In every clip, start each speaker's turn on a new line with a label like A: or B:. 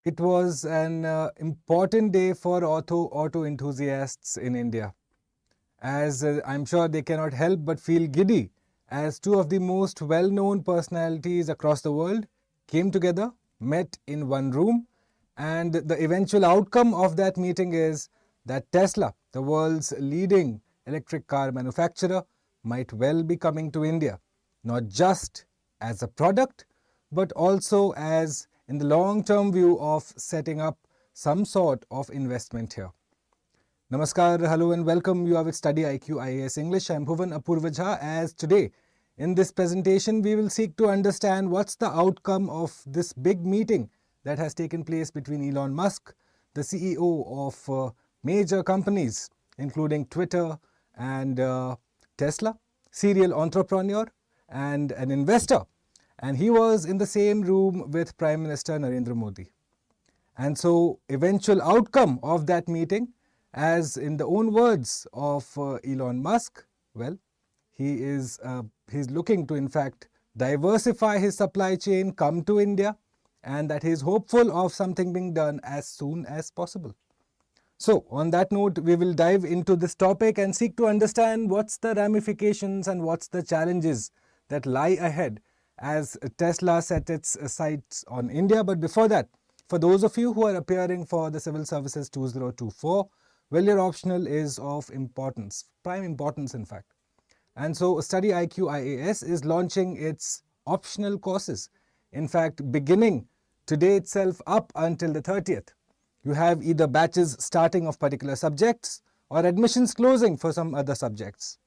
A: It was an important day for auto enthusiasts in India, as I'm sure they cannot help but feel giddy as two of the most well-known personalities across the world came together, met in one room, and the eventual outcome of that meeting is that Tesla, the world's leading electric car manufacturer, might well be coming to India, not just as a product, but also as in the long-term view of setting up some sort of investment here. Namaskar, hello and welcome. You are with StudyIQ IAS English. I am Bhuvan as today in this presentation we will seek to understand what's the outcome of this big meeting that has taken place between Elon Musk, the CEO of major companies including Twitter and Tesla, serial entrepreneur and an investor. And he was in the same room with Prime Minister Narendra Modi. And so eventual outcome of that meeting, as in the own words of Elon Musk, well, he's looking to in fact diversify his supply chain, come to India, and that he is hopeful of something being done as soon as possible. So on that note, we will dive into this topic and seek to understand what's the ramifications and what's the challenges that lie ahead as Tesla set its sights on India. But before that, for those of you who are appearing for the Civil Services 2024, well, your optional is of importance, prime importance in fact. And so StudyIQ IAS is launching its optional courses. In fact, beginning today itself up until the 30th. You have either batches starting of particular subjects or admissions closing for some other subjects.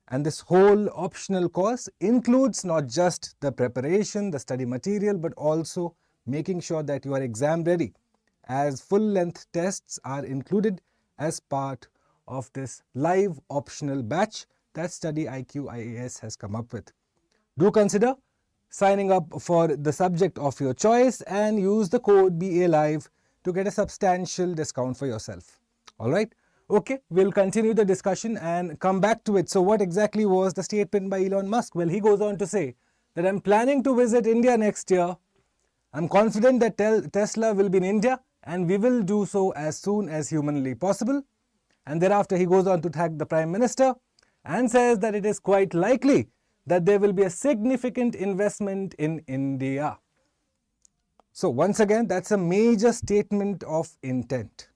A: And this whole optional course includes not just the preparation, the study material, but also making sure that you are exam ready, as full-length tests are included as part of this live optional batch that StudyIQ IAS has come up with. Do consider signing up for the subject of your choice and use the code BALIVE to get a substantial discount for yourself. All right. Okay, we'll continue the discussion and come back to it. So what exactly was the statement by Elon Musk? Well, he goes on to say that I'm planning to visit India next year. I'm confident that Tesla will be in India and we will do so as soon as humanly possible. And thereafter he goes on to thank the Prime Minister and says that it is quite likely that there will be a significant investment in India. So once again, that's a major statement of intent.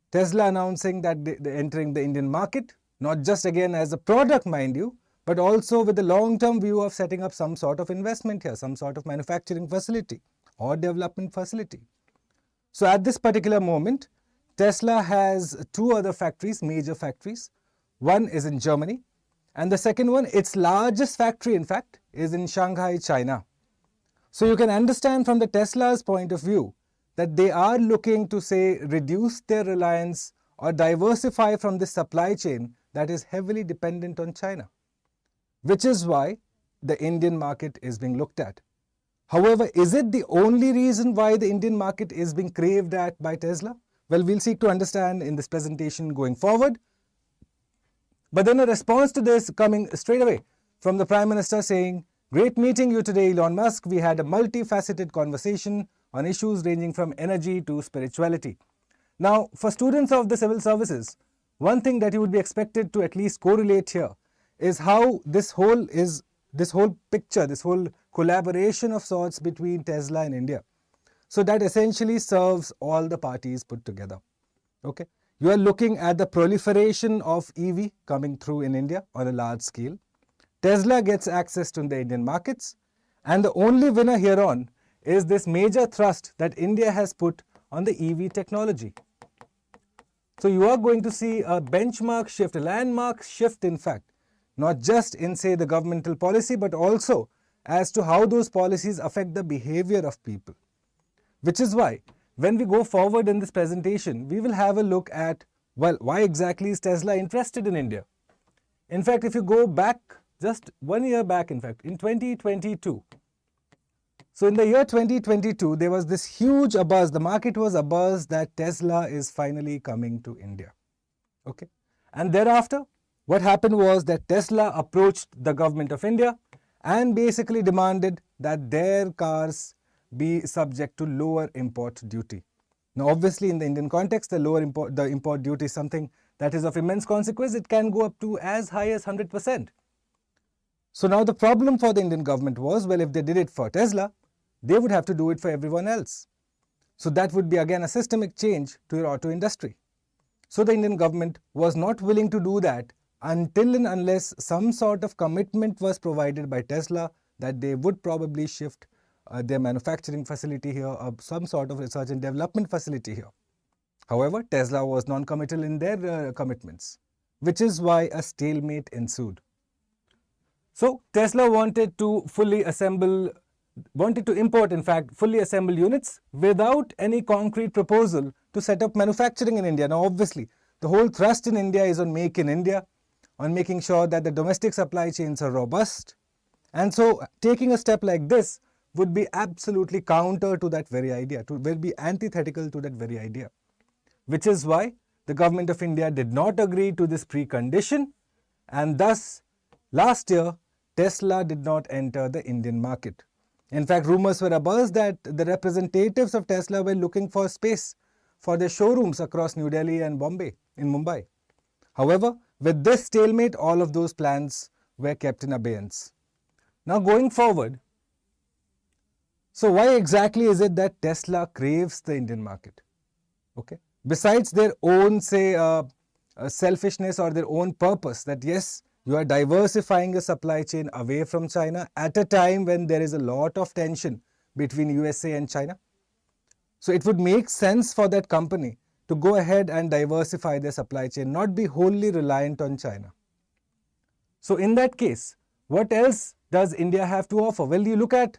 A: Tesla announcing that they're entering the Indian market, not just again as a product, mind you, but also with the long-term view of setting up some sort of investment here, some sort of manufacturing facility or development facility. So at this particular moment, Tesla has two other factories, major factories. One is in Germany, and the second one, its largest factory in fact, is in Shanghai, China. So you can understand from the Tesla's point of view that they are looking to say reduce their reliance or diversify from this supply chain that is heavily dependent on China, which is why the Indian market is being looked at. However, is it the only reason why the Indian market is being craved at by Tesla? Well, we'll seek to understand in this presentation going forward. But then a response to this coming straight away from the Prime Minister saying, "Great meeting you today, Elon Musk. We had a multifaceted conversation on issues ranging from energy to spirituality." Now, for students of the civil services, one thing that you would be expected to at least correlate here is how this whole picture, this whole collaboration of sorts between Tesla and India. So that essentially serves all the parties put together. Okay, you are looking at the proliferation of EV coming through in India on a large scale. Tesla gets access to the Indian markets, and the only winner hereon is this major thrust that India has put on the EV technology. So you are going to see a benchmark shift, a landmark shift in fact, not just in say the governmental policy, but also as to how those policies affect the behavior of people. Which is why when we go forward in this presentation, we will have a look at, well, why exactly is Tesla interested in India? In fact, if you go back just 1 year back, in fact, in 2022. So in the year 2022, there was this huge abuzz. The market was abuzz that Tesla is finally coming to India. Okay. And thereafter, what happened was that Tesla approached the government of India and basically demanded that their cars be subject to lower import duty. Now, obviously, in the Indian context, the import duty is something that is of immense consequence. It can go up to as high as 100%. So now the problem for the Indian government was, well, if they did it for Tesla, they would have to do it for everyone else. So that would be again a systemic change to your auto industry. So the Indian government was not willing to do that until and unless some sort of commitment was provided by Tesla that they would probably shift their manufacturing facility here or some sort of research and development facility here. However, Tesla was non-committal in their commitments, which is why a stalemate ensued. So Tesla wanted to import, in fact, fully assembled units without any concrete proposal to set up manufacturing in India. Now, obviously, the whole thrust in India is on Make in India, on making sure that the domestic supply chains are robust. And so taking a step like this would be absolutely counter to that very idea, will be antithetical to that very idea. Which is why the government of India did not agree to this precondition, and thus last year Tesla did not enter the Indian market. In fact, rumors were abuzz that the representatives of Tesla were looking for space for their showrooms across New Delhi and Mumbai. However, with this stalemate, all of those plans were kept in abeyance. Now going forward, so why exactly is it that Tesla craves the Indian market? Okay. Besides their own, selfishness or their own purpose that yes, you are diversifying your supply chain away from China at a time when there is a lot of tension between USA and China. So it would make sense for that company to go ahead and diversify their supply chain, not be wholly reliant on China. So in that case, what else does India have to offer? Well, you look at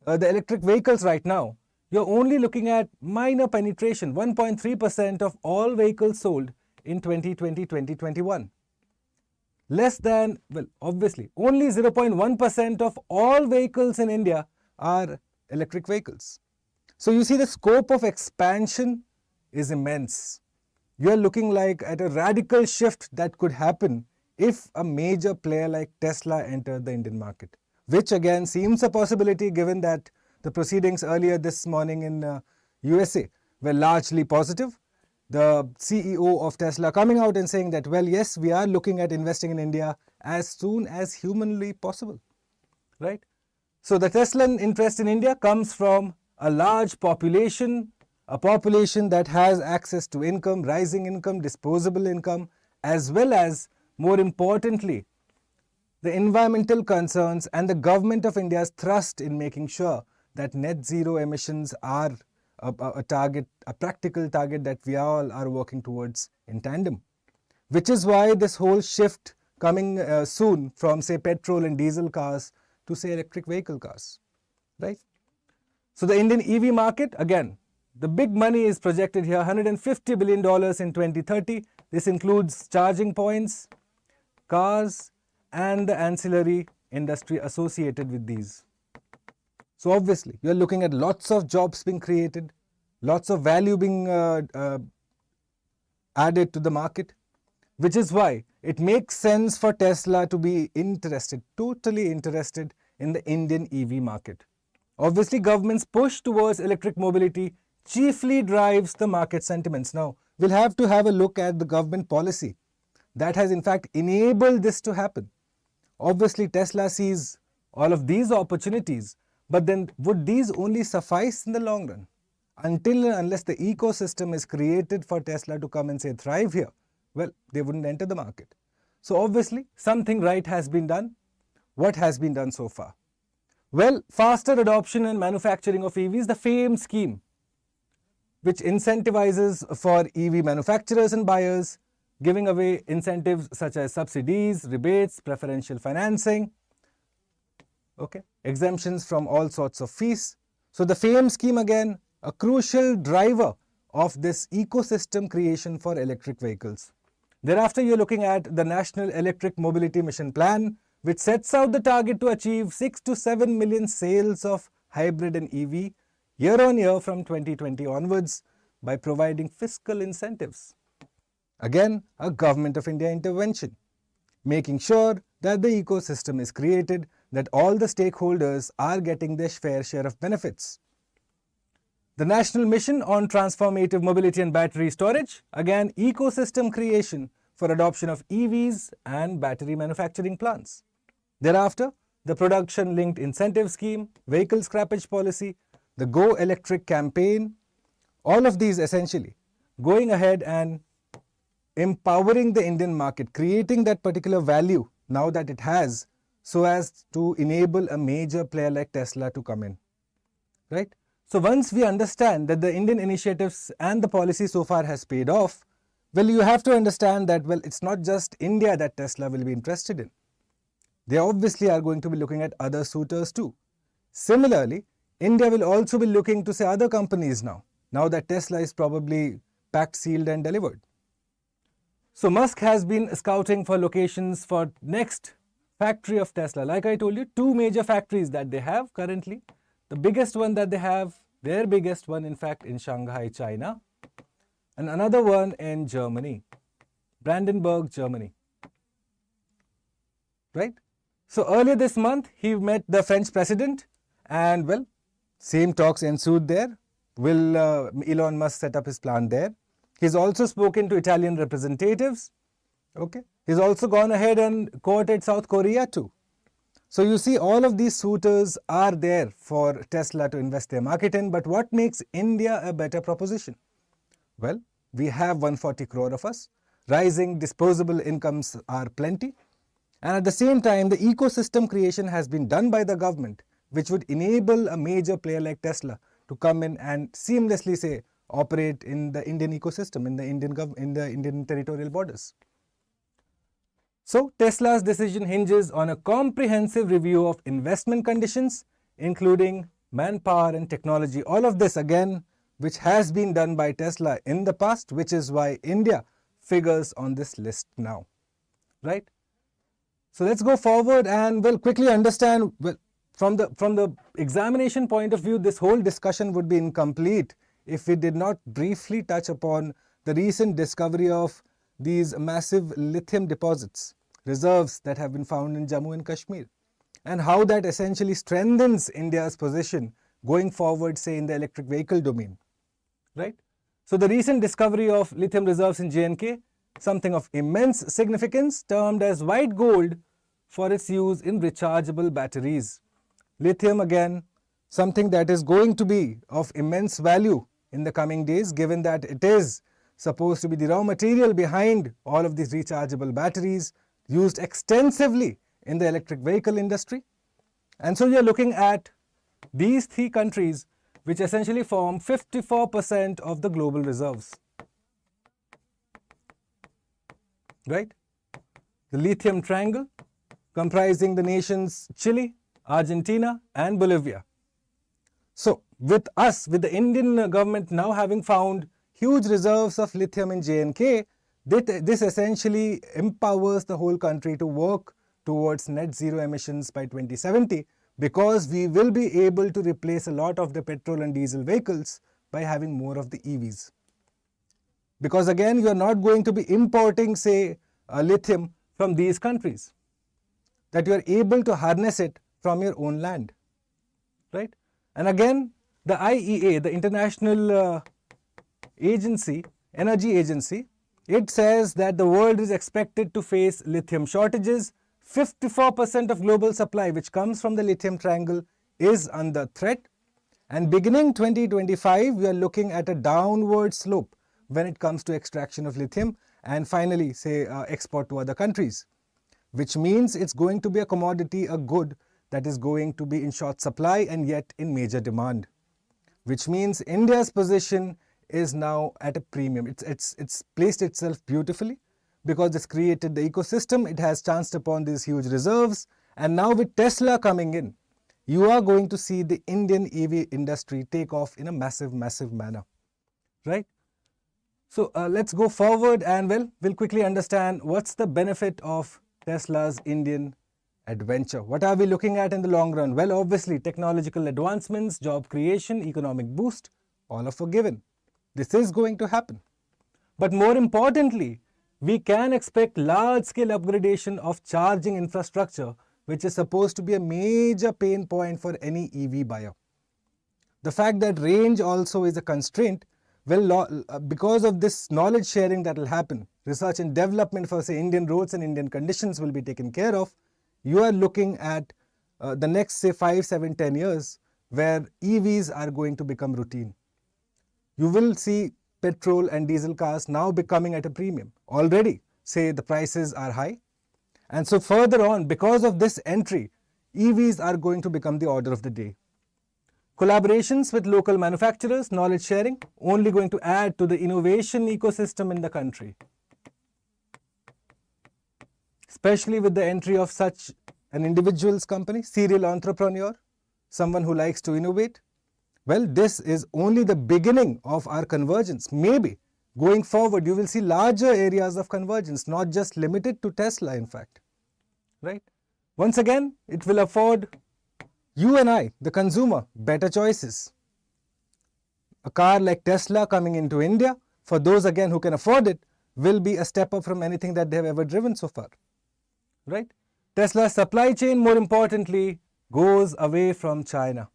A: the electric vehicles right now. You're only looking at minor penetration, 1.3% of all vehicles sold in 2020-2021. Less than, well, obviously, only 0.1% of all vehicles in India are electric vehicles. So you see the scope of expansion is immense. You're looking like at a radical shift that could happen if a major player like Tesla entered the Indian market, which again seems a possibility given that the proceedings earlier this morning in USA were largely positive. The CEO of Tesla coming out and saying that, well, yes, we are looking at investing in India as soon as humanly possible, right? So the Tesla interest in India comes from a large population, a population that has access to income, rising income, disposable income, as well as, more importantly, the environmental concerns and the government of India's thrust in making sure that net zero emissions are a practical target that we all are working towards in tandem. Which is why this whole shift coming soon from, say, petrol and diesel cars to, say, electric vehicle cars, right? So the Indian EV market, again, the big money is projected here, $150 billion in 2030. This includes charging points, cars, and the ancillary industry associated with these. So obviously, you're looking at lots of jobs being created, lots of value being added to the market, which is why it makes sense for Tesla to be interested, totally interested in the Indian EV market. Obviously, government's push towards electric mobility chiefly drives the market sentiments. Now, we'll have to have a look at the government policy that has in fact enabled this to happen. Obviously, Tesla sees all of these opportunities, but then would these only suffice in the long run? Until and unless the ecosystem is created for Tesla to come and say thrive here, well, they wouldn't enter the market. So obviously, something right has been done. What has been done so far? Well, faster adoption and manufacturing of EVs, the FAME scheme, which incentivizes for EV manufacturers and buyers, giving away incentives such as subsidies, rebates, preferential financing, exemptions from all sorts of fees. So the FAME scheme, again, a crucial driver of this ecosystem creation for electric vehicles. Thereafter, you're looking at the National Electric Mobility Mission Plan, which sets out the target to achieve 6 to 7 million sales of hybrid and EV year on year from 2020 onwards by providing fiscal incentives. Again, a Government of India intervention, making sure that the ecosystem is created, that all the stakeholders are getting their fair share of benefits. The National Mission on Transformative Mobility and Battery Storage, again, ecosystem creation for adoption of EVs and battery manufacturing plants. Thereafter, the production-linked incentive scheme, vehicle scrappage policy, the Go Electric campaign, all of these essentially going ahead and empowering the Indian market, creating that particular value now that it has, so as to enable a major player like Tesla to come in, right? So once we understand that the Indian initiatives and the policy so far has paid off, well, you have to understand that, well, it's not just India that Tesla will be interested in. They obviously are going to be looking at other suitors too. Similarly, India will also be looking to say other companies now that Tesla is probably packed, sealed and delivered. So Musk has been scouting for locations for next factory of Tesla. Like I told you, 2 major factories that they have currently. The biggest one that they have, their biggest one in fact, in Shanghai, China, and another one in Germany, Brandenburg, Germany, right? So earlier this month, he met the French president and, well, same talks ensued there. Will Elon Musk set up his plant there? He's also spoken to Italian representatives. Okay. He's also gone ahead and courted South Korea too. So you see, all of these suitors are there for Tesla to invest their market in. But what makes India a better proposition? Well, we have 140 crore of us. Rising disposable incomes are plenty. And at the same time, the ecosystem creation has been done by the government, which would enable a major player like Tesla to come in and seamlessly, say, operate in the Indian ecosystem, in the Indian territorial borders. So Tesla's decision hinges on a comprehensive review of investment conditions, including manpower and technology. All of this, again, which has been done by Tesla in the past, which is why India figures on this list now, right? So let's go forward and we'll quickly understand, well, from the examination point of view, this whole discussion would be incomplete if we did not briefly touch upon the recent discovery of these massive lithium deposits, reserves that have been found in Jammu and Kashmir, and how that essentially strengthens India's position going forward, say, in the electric vehicle domain, right? So the recent discovery of lithium reserves in J&K, something of immense significance, termed as white gold for its use in rechargeable batteries. Lithium, again, something that is going to be of immense value in the coming days, given that it is supposed to be the raw material behind all of these rechargeable batteries used extensively in the electric vehicle industry. And so you're looking at these 3 countries which essentially form 54% of the global reserves, right? The lithium triangle comprising the nations Chile, Argentina and Bolivia. So with us, with the Indian government now having found huge reserves of lithium in J&K, this essentially empowers the whole country to work towards net zero emissions by 2070, because we will be able to replace a lot of the petrol and diesel vehicles by having more of the EVs. Because again, you are not going to be importing, say, lithium from these countries, that you are able to harness it from your own land, right? And again, the IEA, the International Energy Agency, it says that the world is expected to face lithium shortages. 54% of global supply, which comes from the lithium triangle, is under threat. And beginning 2025, we are looking at a downward slope when it comes to extraction of lithium and finally, say, export to other countries, which means it's going to be a commodity, a good that is going to be in short supply and yet in major demand, which means India's position is now at a premium. It's placed itself beautifully because it's created the ecosystem. It has chanced upon these huge reserves. And now with Tesla coming in, you are going to see the Indian EV industry take off in a massive, massive manner, right? So let's go forward and we'll quickly understand what's the benefit of Tesla's Indian adventure. What are we looking at in the long run? Well, obviously, technological advancements, job creation, economic boost, all are forgiven. This is going to happen. But more importantly, we can expect large-scale upgradation of charging infrastructure, which is supposed to be a major pain point for any EV buyer. The fact that range also is a constraint, well, because of this knowledge sharing that will happen, research and development for say Indian roads and Indian conditions will be taken care of. You are looking at the next say 5, 7, 10 years where EVs are going to become routine. You will see petrol and diesel cars now becoming at a premium. Already, say the prices are high. And so further on, because of this entry, EVs are going to become the order of the day. Collaborations with local manufacturers, knowledge sharing, only going to add to the innovation ecosystem in the country. Especially with the entry of such an individual's company, serial entrepreneur, someone who likes to innovate. Well, this is only the beginning of our convergence. Maybe going forward, you will see larger areas of convergence, not just limited to Tesla, in fact. Right? Once again, it will afford you and I, the consumer, better choices. A car like Tesla coming into India, for those again who can afford it, will be a step up from anything that they have ever driven so far. Right? Tesla's supply chain, more importantly, goes away from China.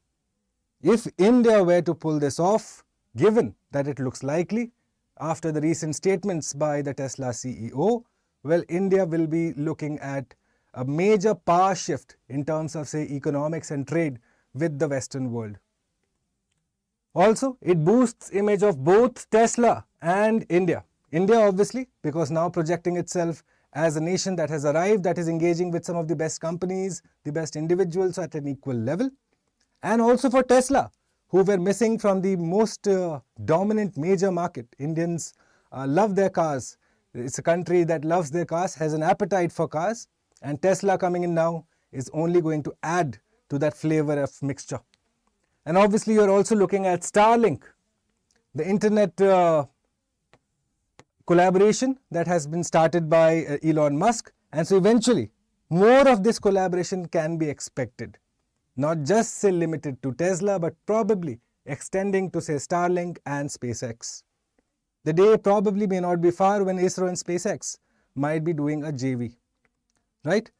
A: If India were to pull this off, given that it looks likely, after the recent statements by the Tesla CEO, well, India will be looking at a major power shift in terms of, say, economics and trade with the Western world. Also, it boosts image of both Tesla and India. India, obviously, because now projecting itself as a nation that has arrived, that is engaging with some of the best companies, the best individuals at an equal level. And also for Tesla, who were missing from the most dominant major market. Indians love their cars. It's a country that loves their cars, has an appetite for cars. And Tesla coming in now is only going to add to that flavor of mixture. And obviously, you're also looking at Starlink, the internet collaboration that has been started by Elon Musk. And so eventually, more of this collaboration can be expected. Not just say limited to Tesla, but probably extending to say Starlink and SpaceX. The day probably may not be far when ISRO and SpaceX might be doing a JV. Right?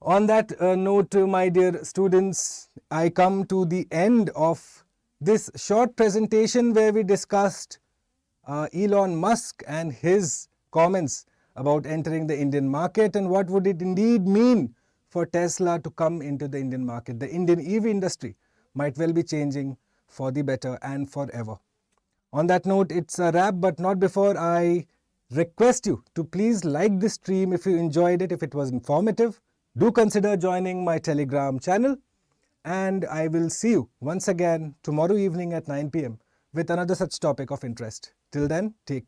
A: On that note, my dear students, I come to the end of this short presentation where we discussed Elon Musk and his comments about entering the Indian market and what would it indeed mean for Tesla to come into the Indian market. The Indian EV industry might well be changing for the better and forever. On that note, it's a wrap, but not before I request you to please like this stream if you enjoyed it, if it was informative. Do consider joining my Telegram channel, and I will see you once again tomorrow evening at 9 p.m. with another such topic of interest. Till then, take care.